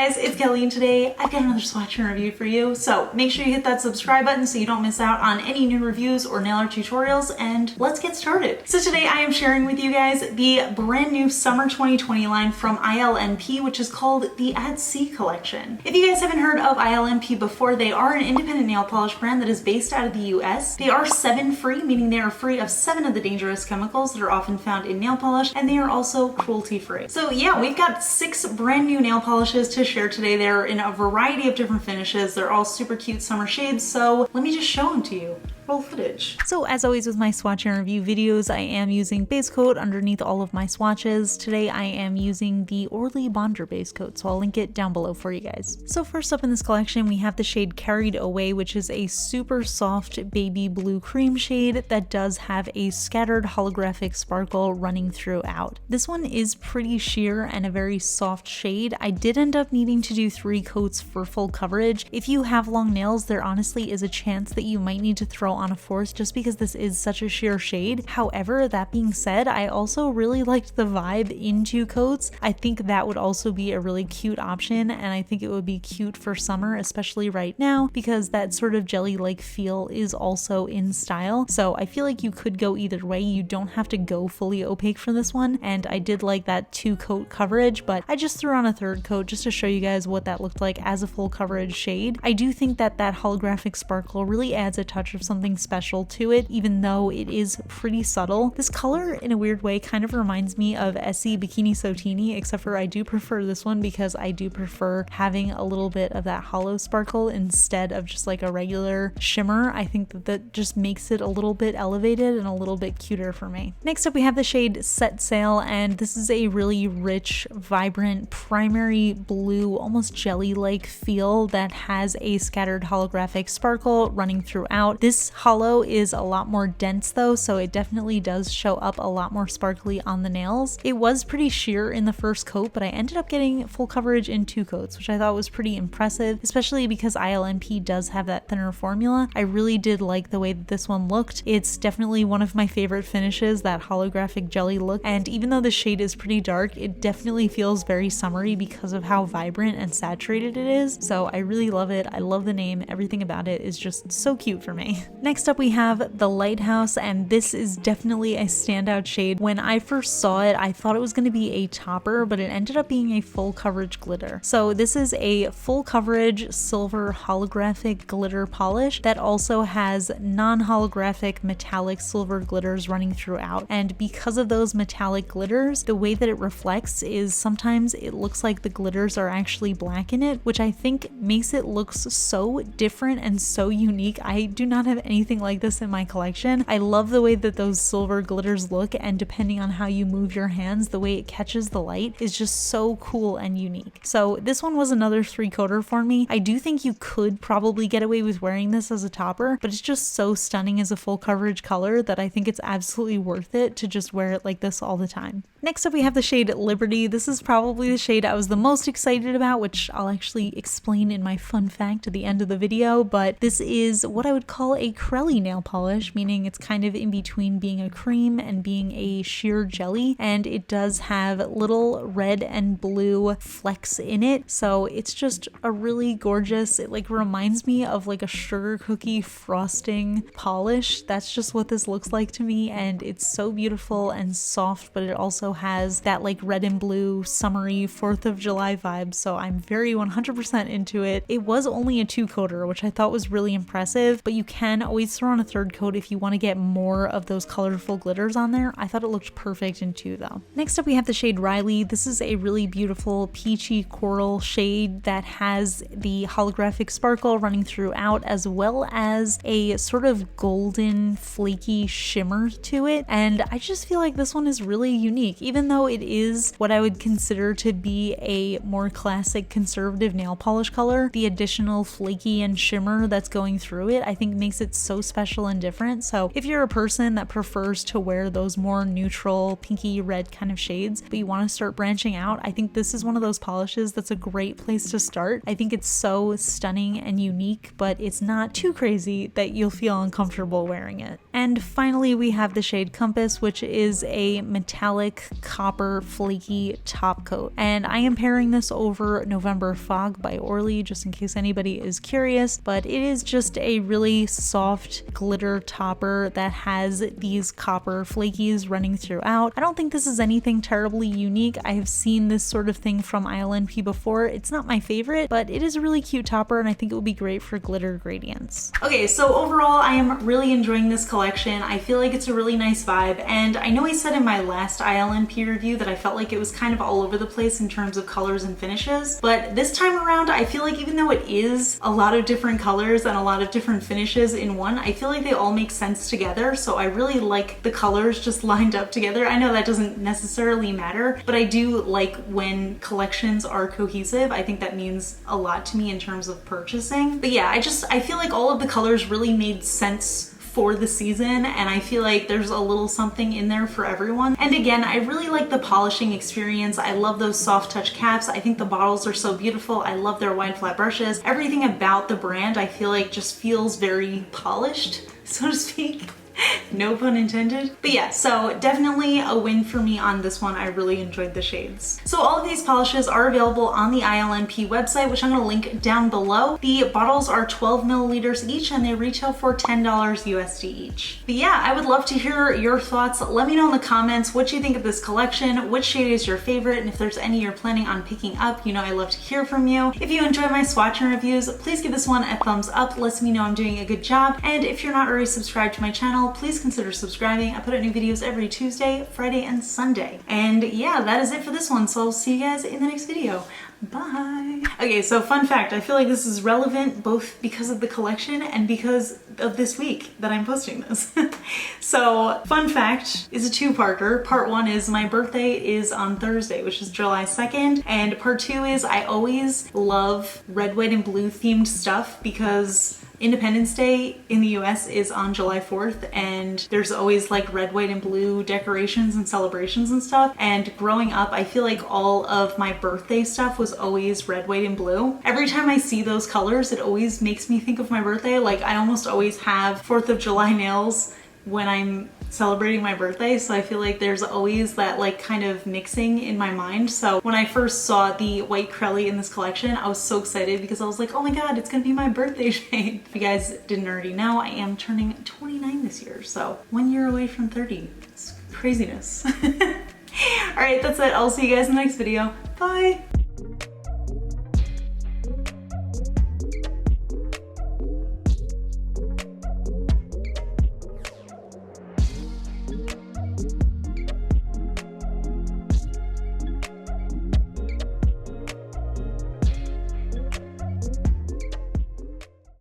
guys, it's Kelly, and today I've got another swatch and review for you. So make sure you hit that subscribe button so you don't miss out on any new reviews or nail art tutorials, and let's get started. So today I am sharing with you guys the brand new summer 2020 line from ILNP, which is called the At Sea collection. If you guys haven't heard of ILNP before, they are an independent nail polish brand that is based out of the US. They are 7 free, meaning they are free of 7 of the dangerous chemicals that are often found in nail polish, and they are also cruelty free. So yeah, we've got 6 brand new nail polishes to share today. They're in a variety of different finishes. They're all super cute summer shades, so let me just show them to you. Roll footage. So as always with my swatch and review videos, I am using base coat underneath all of my swatches. Today I am using the ORLY Bonder base coat, so I'll link it down below for you guys. So first up in this collection, we have the shade Carried Away, which is a super soft baby blue cream shade that does have a scattered holographic sparkle running throughout. This one is pretty sheer and a very soft shade. I did end up needing to do 3 coats for full coverage. If you have long nails, there honestly is a chance that you might need to throw on a 4th just because this is such a sheer shade. However, that being said, I also really liked the vibe in 2 coats. I think that would also be a really cute option, and I think it would be cute for summer, especially right now, because that sort of jelly-like feel is also in style. So I feel like you could go either way. You don't have to go fully opaque for this one, and I did like that 2 coat coverage, but I just threw on a 3rd coat just to show you guys what that looked like as a full coverage shade. I do think that that holographic sparkle really adds a touch of something special to it, even though it is pretty subtle. This color, in a weird way, kind of reminds me of Essie Bikini Sotini, except for I do prefer this one because I do prefer having a little bit of that hollow sparkle instead of just like a regular shimmer. I think that that just makes it a little bit elevated and a little bit cuter for me. Next up, we have the shade Set Sail, and this is a really rich, vibrant, primary blue, almost jelly-like feel that has a scattered holographic sparkle running throughout. This hollow is a lot more dense though, so it definitely does show up a lot more sparkly on the nails. It was pretty sheer in the 1st coat, but I ended up getting full coverage in 2 coats, which I thought was pretty impressive, especially because ILNP does have that thinner formula. I really did like the way that this one looked. It's definitely one of my favorite finishes, that holographic jelly look, and even though the shade is pretty dark, it definitely feels very summery because of how vibrant and saturated it is. So I really love it. I love the name. Everything about it is just so cute for me. Next up, we have the Lighthouse, and this is definitely a standout shade. When I first saw it, I thought it was going to be a topper, but it ended up being a full coverage glitter. So this is a full coverage silver holographic glitter polish that also has non-holographic metallic silver glitters running throughout. And because of those metallic glitters, the way that it reflects is sometimes it looks like the glitters are actually black in it, which I think makes it look so different and so unique. I do not have anything like this in my collection. I love the way that those silver glitters look, and depending on how you move your hands, the way it catches the light is just so cool and unique. So this one was another 3-coater for me. I do think you could probably get away with wearing this as a topper, but it's just so stunning as a full coverage color that I think it's absolutely worth it to just wear it like this all the time. Next up, we have the shade Liberty. This is probably the shade I was the most excited about, which I'll actually explain in my fun fact at the end of the video, but this is what I would call a crellie nail polish, meaning it's kind of in between being a cream and being a sheer jelly, and it does have little red and blue flecks in it, so it's just a really gorgeous, it like reminds me of like a sugar cookie frosting polish. That's just what this looks like to me, and it's so beautiful and soft, but it also has that like red and blue summery 4th of July vibe, so I'm very 100% into it. It was only a 2-coater, which I thought was really impressive, but you can always throw on a 3rd coat if you want to get more of those colorful glitters on there. I thought it looked perfect in 2 though. Next up, we have the shade Riley. This is a really beautiful peachy coral shade that has the holographic sparkle running throughout, as well as a sort of golden flaky shimmer to it, and I just feel like this one is really unique. Even though it is what I would consider to be a more classic conservative nail polish color, the additional flaky and shimmer that's going through it I think makes it so special and different. So if you're a person that prefers to wear those more neutral pinky red kind of shades, but you want to start branching out, I think this is one of those polishes that's a great place to start. I think it's so stunning and unique, but it's not too crazy that you'll feel uncomfortable wearing it. And finally, we have the shade Compass, which is a metallic copper flaky top coat. And I am pairing this over November Fog by ORLY, just in case anybody is curious, but it is just a really soft glitter topper that has these copper flakies running throughout. I don't think this is anything terribly unique. I have seen this sort of thing from ILNP before. It's not my favorite, but it is a really cute topper and I think it would be great for glitter gradients. Okay, so overall, I am really enjoying this collection. I feel like it's a really nice vibe, and I know I said in my last ILNP review that I felt like it was kind of all over the place in terms of colors and finishes, but this time around, I feel like even though it is a lot of different colors and a lot of different finishes in one, I feel like they all make sense together, so I really like the colors just lined up together. I know that doesn't necessarily matter, but I do like when collections are cohesive. I think that means a lot to me in terms of purchasing. But yeah, I feel like all of the colors really made sense for the season, and I feel like there's a little something in there for everyone. And again, I really like the polishing experience. I love those soft touch caps. I think the bottles are so beautiful. I love their wide flat brushes. Everything about the brand I feel like just feels very polished, so to speak. No pun intended. But yeah, so definitely a win for me on this one. I really enjoyed the shades. So all of these polishes are available on the ILNP website, which I'm going to link down below. The bottles are 12 milliliters each and they retail for $10 USD each. But yeah, I would love to hear your thoughts. Let me know in the comments what you think of this collection, which shade is your favorite, and if there's any you're planning on picking up. You know I love to hear from you. If you enjoy my swatch and reviews, please give this one a thumbs up. Lets me know I'm doing a good job. And if you're not already subscribed to my channel, please consider subscribing. I put out new videos every Tuesday, Friday, and Sunday. And yeah, that is it for this one. So I'll see you guys in the next video. Bye. Okay, so fun fact, I feel like this is relevant both because of the collection and because of this week that I'm posting this. So fun fact is a two-parter. Part one is my birthday is on Thursday, which is July 2nd. And part two is I always love red, white, and blue themed stuff because Independence Day in the US is on July 4th, and there's always like red, white, and blue decorations and celebrations and stuff. And growing up, I feel like all of my birthday stuff was always red, white, and blue. Every time I see those colors, it always makes me think of my birthday. Like I almost always have 4th of July nails when I'm celebrating my birthday, so I feel like there's always that like kind of mixing in my mind. So when I first saw the white crellie in this collection, I was so excited because I was like, oh my god, it's gonna be my birthday shade. If you guys didn't already know, I am turning 29 this year, so 1 year away from 30. It's craziness. All right, that's it. I'll see you guys in the next video. Bye.